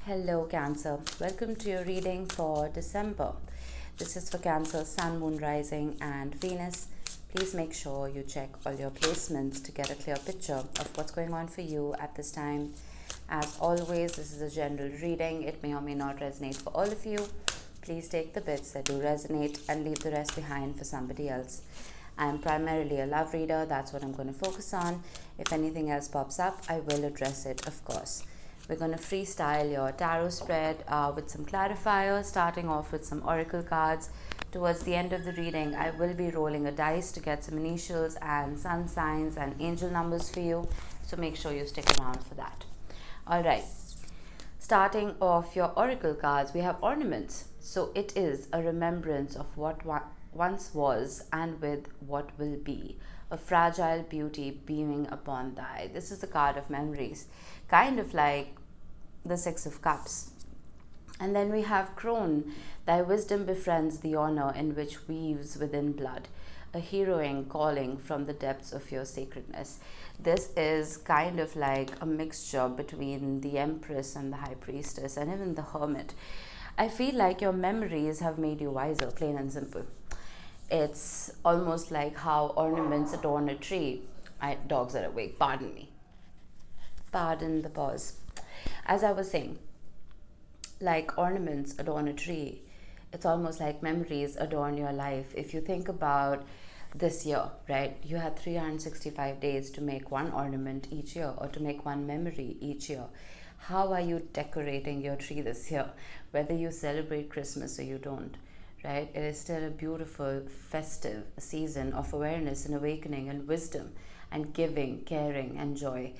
Hello Cancer, welcome to your reading for December. This is for Cancer, Sun, Moon, Rising and Venus. Please make sure you check all your placements to get a clear picture of what's going on for you at this time. As always, this is a general reading. It may or may not resonate for all of you. Please take the bits that do resonate and leave the rest behind for somebody else. I'm primarily a love reader. That's what I'm going to focus on. If anything else pops up, I will address it, of course. We're going to freestyle your tarot spread with some clarifiers, starting off with some oracle cards. Towards the end of the reading, I will be rolling a dice to get some initials and sun signs and angel numbers for you. So make sure you stick around for that. All right. Starting off your oracle cards, we have ornaments. So it is a remembrance of what once was and with what will be. A fragile beauty beaming upon thy. This is the card of memories, kind of like the Six of Cups. And then we have crone. Thy wisdom befriends the honor in which weaves within blood. A heroing calling from the depths of your sacredness. This is kind of like a mixture between the Empress and the High Priestess and even the Hermit. I feel like your memories have made you wiser, plain and simple. It's almost like how ornaments adorn a tree. Dogs are awake, pardon me. Pardon the pause. As I was saying, like ornaments adorn a tree, it's almost like memories adorn your life. If you think about this year, right, you had 365 days to make one ornament each year or to make one memory each year. How are you decorating your tree this year? Whether you celebrate Christmas or you don't, right? It is still a beautiful, festive season of awareness and awakening and wisdom and giving, caring and joy.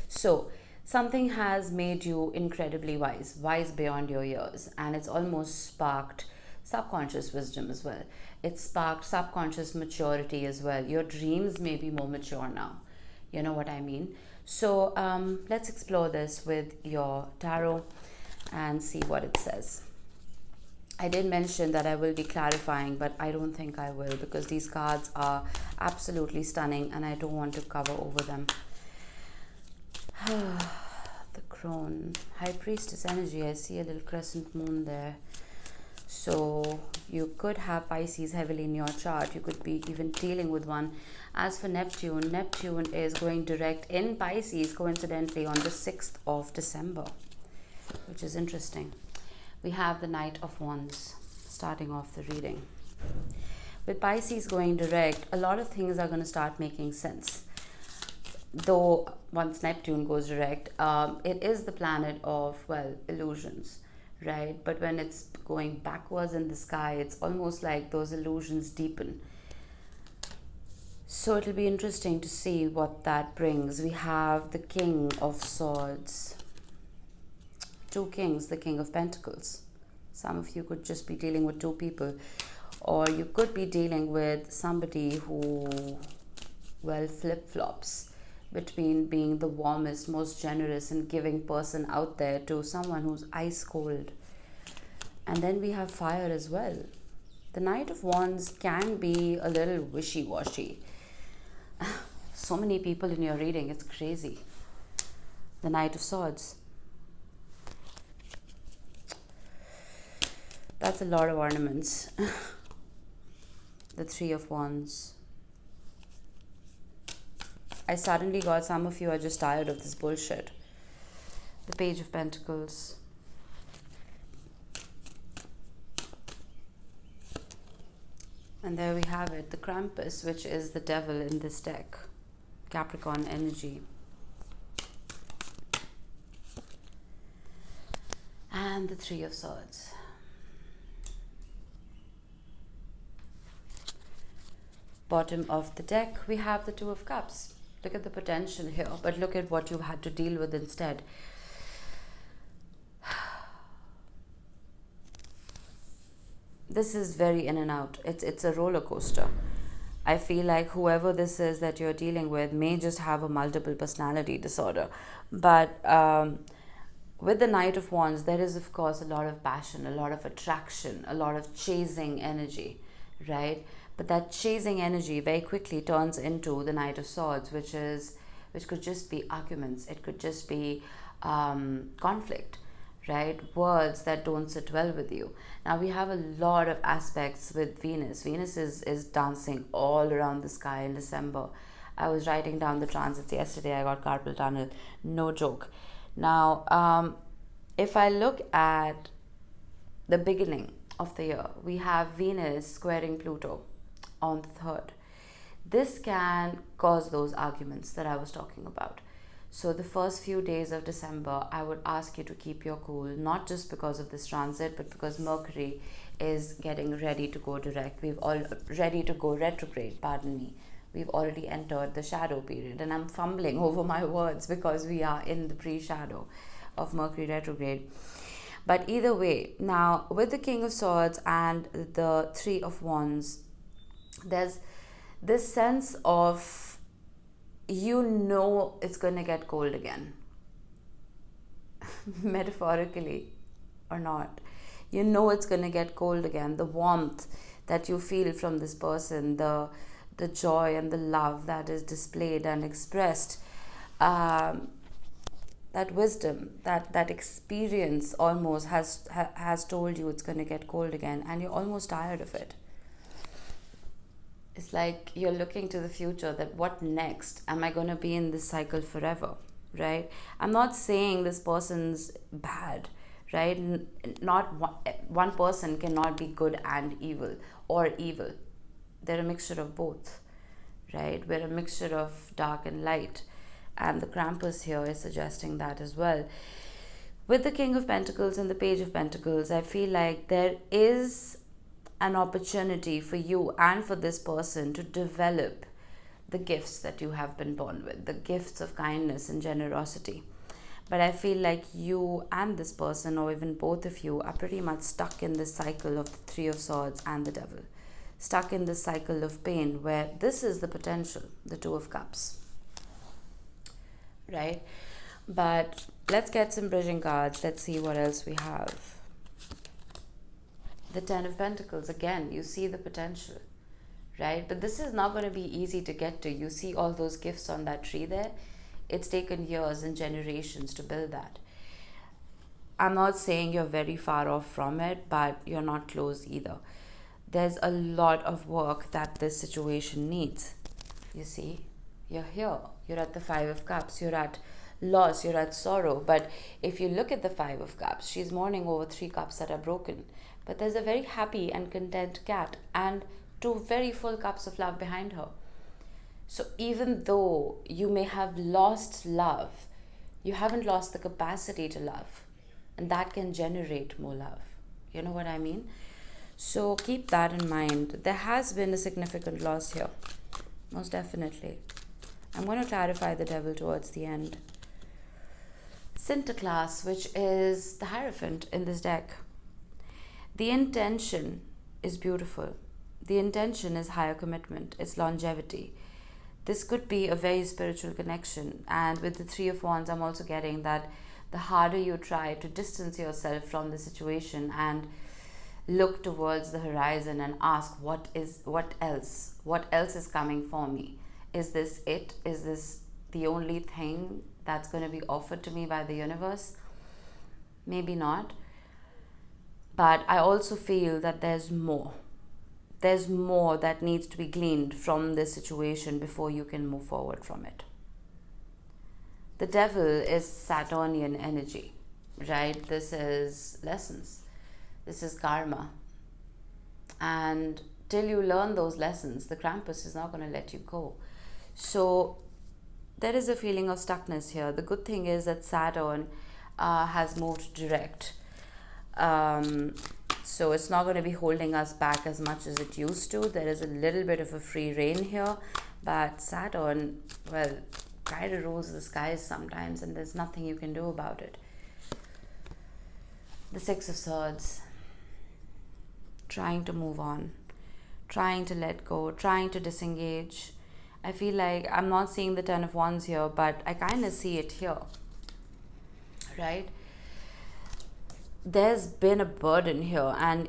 So something has made you incredibly wise beyond your years, and it's almost sparked subconscious wisdom as well. It's sparked subconscious maturity as well. Your dreams may be more mature now. You know what I mean? So let's explore this with your tarot and see what it says. I did mention that I will be clarifying, but I don't think I will because these cards are absolutely stunning and I don't want to cover over them. The crone, High Priestess energy. I see a little crescent moon there. So you could have Pisces heavily in your chart. You could be even dealing with one. As for Neptune, Neptune is going direct in Pisces coincidentally on the 6th of December, which is interesting. We have the Knight of Wands starting off the reading. With Pisces going direct, a lot of things are going to start making sense. Though once Neptune goes direct, it is the planet of, well, illusions, right? But when it's going backwards in the sky, it's almost like those illusions deepen. So it'll be interesting to see what that brings. We have the King of Swords. Two kings, the King of Pentacles. Some of you could just be dealing with two people, or you could be dealing with somebody who, well, flip-flops between being the warmest, most generous and giving person out there to someone who's ice cold. And then we have fire as well. The Knight of Wands can be a little wishy-washy. So many people in your reading, it's crazy. The Knight of Swords. That's a lot of ornaments. The Three of Wands. I suddenly got some of you are just tired of this bullshit. The Page of Pentacles. And there we have it, the Krampus, which is the devil in this deck. Capricorn energy. And the Three of Swords. Bottom of the deck, we have the Two of Cups. Look at the potential here, but look at what you've had to deal with instead. This is very in and out. It's a roller coaster. I feel like whoever this is that you're dealing with may just have a multiple personality disorder. But with the Knight of Wands, there is, of course, a lot of passion, a lot of attraction, a lot of chasing energy, right? But that chasing energy very quickly turns into the Knight of Swords, which could just be arguments. It could just be conflict, right? Words that don't sit well with you. Now we have a lot of aspects with Venus. Venus is dancing all around the sky in December. I was writing down the transits yesterday. I got carpal tunnel. No joke. Now, if I look at the beginning of the year, we have Venus squaring Pluto on the 3rd. This can cause those arguments that I was talking about. So the first few days of December, I would ask you to keep your cool, not just because of this transit, but because Mercury is getting ready to go direct. Ready to go retrograde, pardon me. We've already entered the shadow period, and I'm fumbling over my words because we are in the pre-shadow of Mercury retrograde. But either way, now with the King of Swords and the Three of Wands, there's this sense of, it's going to get cold again. Metaphorically or not. It's going to get cold again. The warmth that you feel from this person, the joy and the love that is displayed and expressed, that wisdom, that experience almost has told you it's going to get cold again, and you're almost tired of it. It's like you're looking to the future, that what next? Am I going to be in this cycle forever, right? I'm not saying this person's bad, right? Not one person cannot be good and evil, or evil. They're a mixture of both, right? We're a mixture of dark and light. And the Krampus here is suggesting that as well. With the King of Pentacles and the Page of Pentacles, I feel like there is an opportunity for you and for this person to develop the gifts that you have been born with, the gifts of kindness and generosity. But I feel like you and this person, or even both of you, are pretty much stuck in this cycle of the Three of Swords and the Devil. Stuck in this cycle of pain, where this is the potential, the Two of Cups, right? But let's get some bridging cards. Let's see what else we have. The Ten of Pentacles, again, you see the potential, right? But this is not going to be easy to get to. You see all those gifts on that tree there? It's taken years and generations to build that. I'm not saying you're very far off from it, but you're not close either. There's a lot of work that this situation needs. You see, you're here. You're at the Five of Cups. You're at loss. You're at sorrow. But if you look at the Five of Cups, she's mourning over 3 cups that are broken. But there's a very happy and content cat and 2 very full cups of love behind her. So even though you may have lost love, you haven't lost the capacity to love. And that can generate more love. You know what I mean? So keep that in mind. There has been a significant loss here. Most definitely. I'm going to clarify the Devil towards the end. Sinterklaas, which is the Hierophant in this deck. The intention is beautiful. The intention is higher commitment. It's longevity. This could be a very spiritual connection. And with the Three of Wands, I'm also getting that the harder you try to distance yourself from the situation and look towards the horizon and ask, what else? What else is coming for me? Is this it? Is this the only thing that's going to be offered to me by the universe? Maybe not. But I also feel that there's more. There's more that needs to be gleaned from this situation before you can move forward from it. The Devil is Saturnian energy, right? This is lessons. This is karma. And till you learn those lessons, the Krampus is not going to let you go. So there is a feeling of stuckness here. The good thing is that Saturn has moved direct. So it's not going to be holding us back as much as it used to. There is a little bit of a free rein here. But Saturn, well, kind of rules the skies sometimes, and there's nothing you can do about it. The Six of Swords. Trying to move on. Trying to let go. Trying to disengage. I feel like I'm not seeing the Ten of Wands here, but I kind of see it here. Right? There's been a burden here, and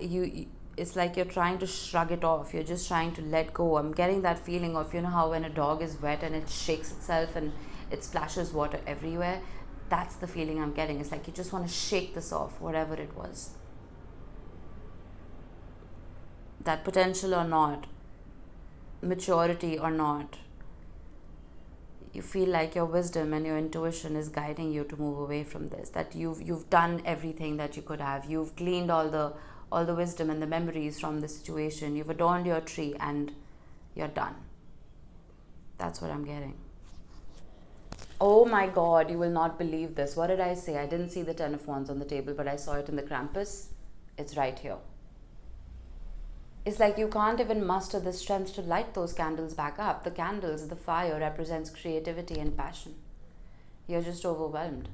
it's like you're trying to shrug it off. You're just trying to let go. I'm getting that feeling of, you know how when a dog is wet and it shakes itself and it splashes water everywhere? That's the feeling I'm getting. It's like you just want to shake this off, whatever it was. That potential or not, maturity or not, you feel like your wisdom and your intuition is guiding you to move away from this. That you've done everything that you could have. You've gleaned all the wisdom and the memories from the situation. You've adorned your tree and you're done. That's what I'm getting. Oh my God, you will not believe this. What did I say? I didn't see the Ten of Wands on the table, but I saw it in the Krampus. It's right here. It's like you can't even muster the strength to light those candles back up. The candles, the fire represents creativity and passion. You're just overwhelmed.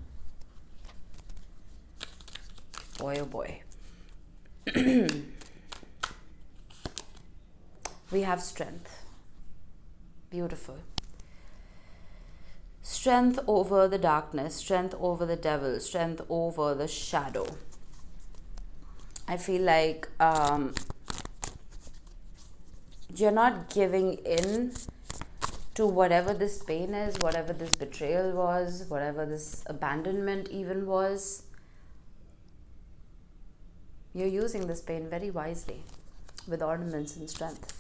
Boy, oh boy. We have strength. Beautiful. Strength over the darkness, strength over the devil, strength over the shadow. I feel like you're not giving in to whatever this pain is, whatever this betrayal was, whatever this abandonment even was. You're using this pain very wisely with ornaments and strength.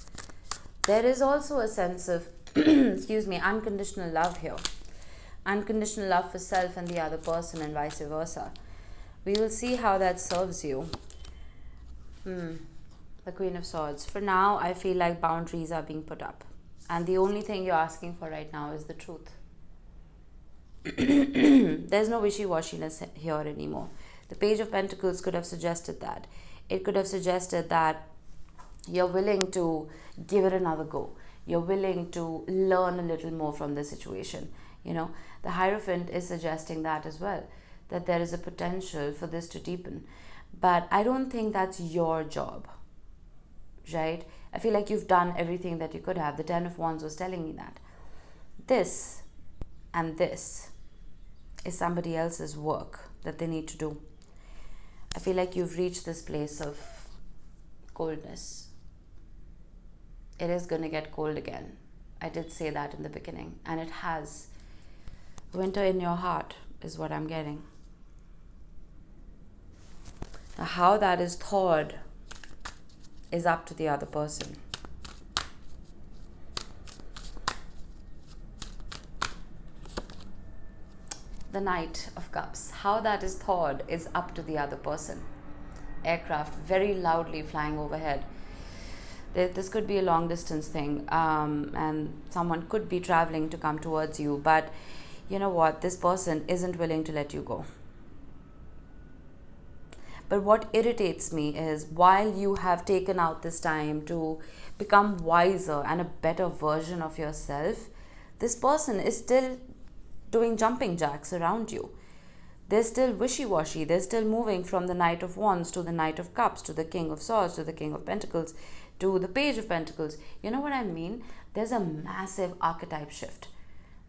There is also a sense of, unconditional love here. Unconditional love for self and the other person and vice versa. We will see how that serves you. The Queen of Swords. For now, I feel like boundaries are being put up. And the only thing you're asking for right now is the truth. There's no wishy-washiness here anymore. The Page of Pentacles could have suggested that. It could have suggested that you're willing to give it another go. You're willing to learn a little more from the situation. The Hierophant is suggesting that as well, that there is a potential for this to deepen. But I don't think that's your job, right? I feel like you've done everything that you could have. The Ten of Wands was telling me that. This and this is somebody else's work that they need to do. I feel like you've reached this place of coldness. It is going to get cold again. I did say that in the beginning, and it has. Winter in your heart is what I'm getting. Now, how that is thawed is up to the other person. The Knight of Cups. How that is thawed is up to the other person. Aircraft very loudly flying overhead. This could be a long distance thing, and someone could be traveling to come towards you, but you know what? This person isn't willing to let you go. But what irritates me is, while you have taken out this time to become wiser and a better version of yourself, this person is still doing jumping jacks around you. They're still wishy-washy. They're still moving from the Knight of Wands to the Knight of Cups to the King of Swords to the King of Pentacles to the Page of Pentacles. You know what I mean? There's a massive archetype shift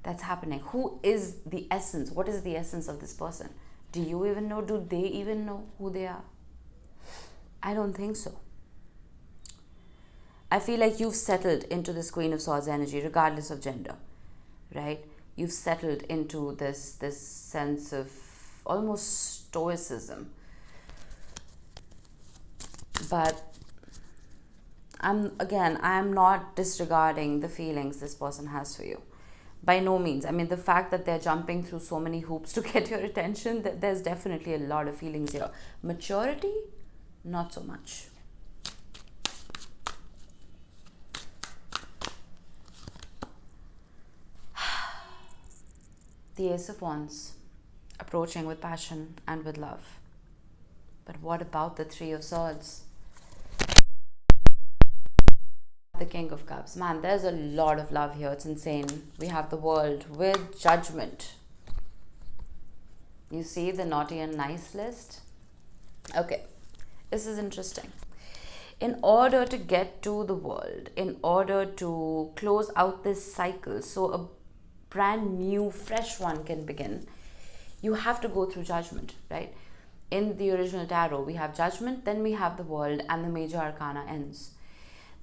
that's happening. Who is the essence? What is the essence of this person? Do you even know? Do they even know who they are? I don't think so. I feel like you've settled into this Queen of Swords energy, regardless of gender, right? You've settled into this sense of almost stoicism. But I'm not disregarding the feelings this person has for you. By no means. I mean, the fact that they're jumping through so many hoops to get your attention, there's definitely a lot of feelings here. Maturity, not so much. The Ace of Wands, approaching with passion and with love. But what about the Three of Swords? The King of Cups. Man, there's a lot of love here. It's insane. We have the World with Judgment. You see the naughty and nice list? Okay, this is interesting. In order to get to the World, in order to close out this cycle, so a brand new, fresh one can begin, you have to go through Judgment, right? In the original tarot, we have Judgment, then we have the World, and the major arcana ends.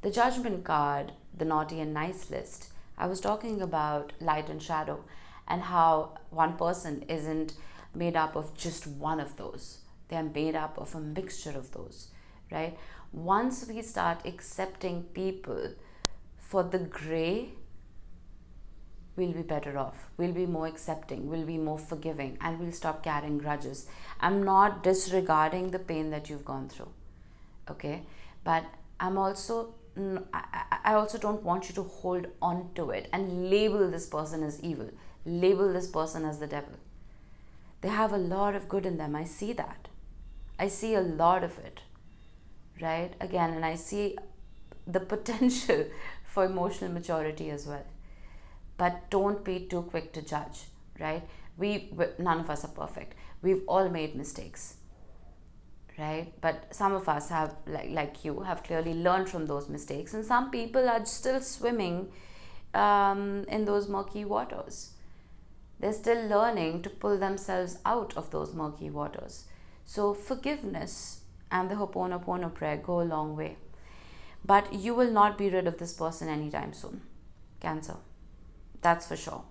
The Judgment card, the naughty and nice list, I was talking about light and shadow and how one person isn't made up of just one of those. They are made up of a mixture of those, right? Once we start accepting people for the gray, we'll be better off. We'll be more accepting, we'll be more forgiving, and we'll stop carrying grudges. I'm not disregarding the pain that you've gone through, okay? But I also don't want you to hold on to it and label this person as evil, label this person as the devil. They have a lot of good in them. I see that. I see a lot of it, right? Again, and I see the potential for emotional maturity as well. But don't be too quick to judge, right? None of us are perfect. We've all made mistakes, right? But some of us have, like you, have clearly learned from those mistakes, and some people are still swimming in those murky waters. They're still learning to pull themselves out of those murky waters. So forgiveness and the Ho'oponopono prayer go a long way. But you will not be rid of this person anytime soon, Cancer. That's for sure.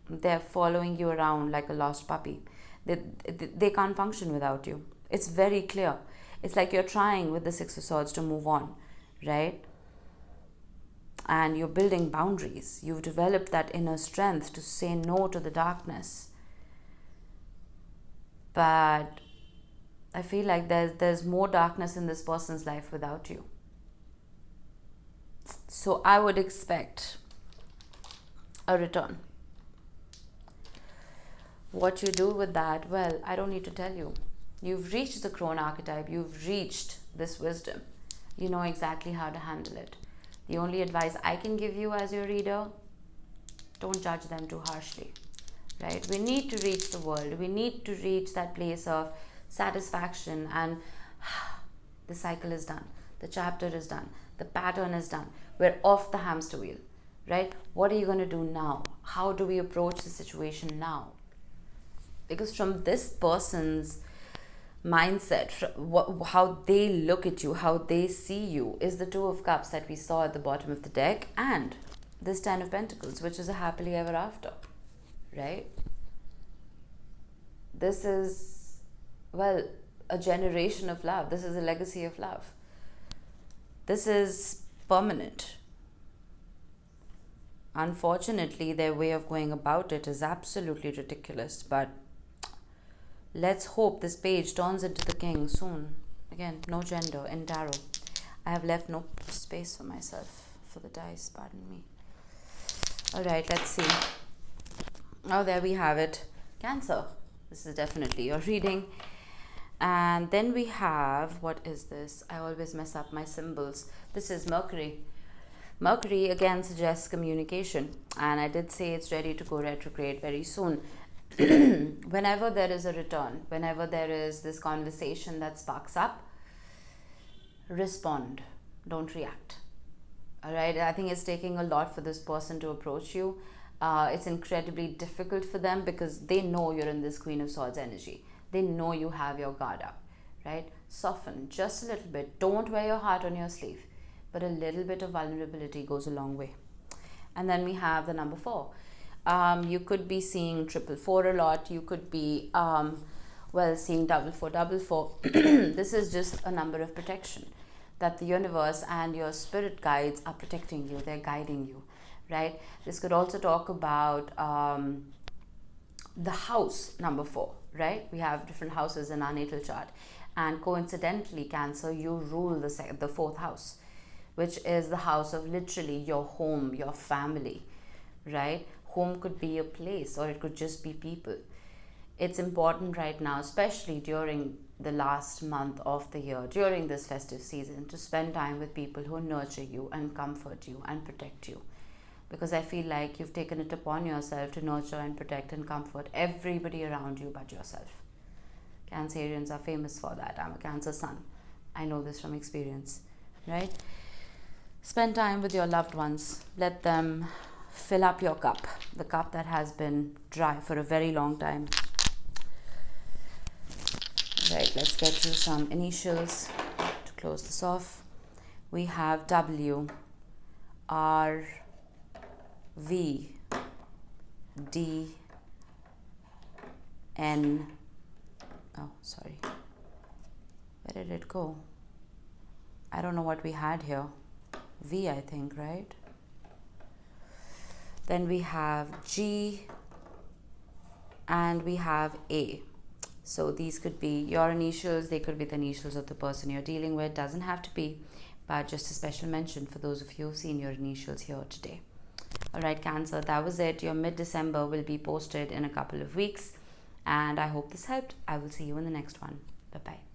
They're following you around like a lost puppy. They can't function without you. It's very clear. It's like you're trying with the Six of Swords to move on, right? And you're building boundaries. You've developed that inner strength to say no to the darkness. But I feel like there's more darkness in this person's life without you. So I would expect a return. What you do with that, well, I don't need to tell you. You've reached the crone archetype. You've reached this wisdom. You know exactly how to handle it. The only advice I can give you as your reader, don't judge them too harshly, right? We need to reach the world. We need to reach that place of satisfaction, and the cycle is done. The chapter is done. The pattern is done. We're off the hamster wheel, right? What are you going to do now? How do we approach the situation now? Because from this person's mindset, how they look at you, how they see you, is the Two of Cups that we saw at the bottom of the deck, and this Ten of Pentacles, which is a happily ever after, right? This is, well, a generation of love. This is a legacy of love. This is permanent. Unfortunately, their way of going about it is absolutely ridiculous, but let's hope this page turns into the king soon. Again, no gender in tarot. I have left no space for myself for the dice, pardon me. Alright, let's see. Oh, there we have it. Cancer. This is definitely your reading. And then we have, what is this? I always mess up my symbols. This is Mercury. Mercury again suggests communication, and I did say it's ready to go retrograde very soon. Whenever there is a return, whenever there is this conversation that sparks up, respond, don't react. All right, I think it's taking a lot for this person to approach you. It's incredibly difficult for them because they know you're in this Queen of Swords energy. They know you have your guard up, right? Soften just a little bit. Don't wear your heart on your sleeve, but a little bit of vulnerability goes a long way. And then we have the number 4. You could be seeing 444 a lot. You could be, seeing 444. This is just a number of protection, that the universe and your spirit guides are protecting you. They're guiding you, right? This could also talk about the house number 4, right? We have different houses in our natal chart. And coincidentally, Cancer, you rule the 4th house, which is the house of literally your home, your family, right? Home could be a place, or it could just be people. It's important right now, especially during the last month of the year, during this festive season, to spend time with people who nurture you and comfort you and protect you. Because I feel like you've taken it upon yourself to nurture and protect and comfort everybody around you but yourself. Cancerians are famous for that. I'm a Cancer sun. I know this from experience, right? Spend time with your loved ones. Let them fill up your cup, the cup that has been dry for a very long time. Right, let's get to some initials to close this off. We have W, R, V, D, N. Oh, sorry. Where did it go? I don't know what we had here. V, I think, right? Then we have G and we have A. So these could be your initials, they could be the initials of the person you're dealing with. Doesn't have to be, but just a special mention for those of you who've seen your initials here today. Alright, Cancer, that was it. Your mid-December will be posted in a couple of weeks, and I hope this helped. I will see you in the next one. Bye-bye.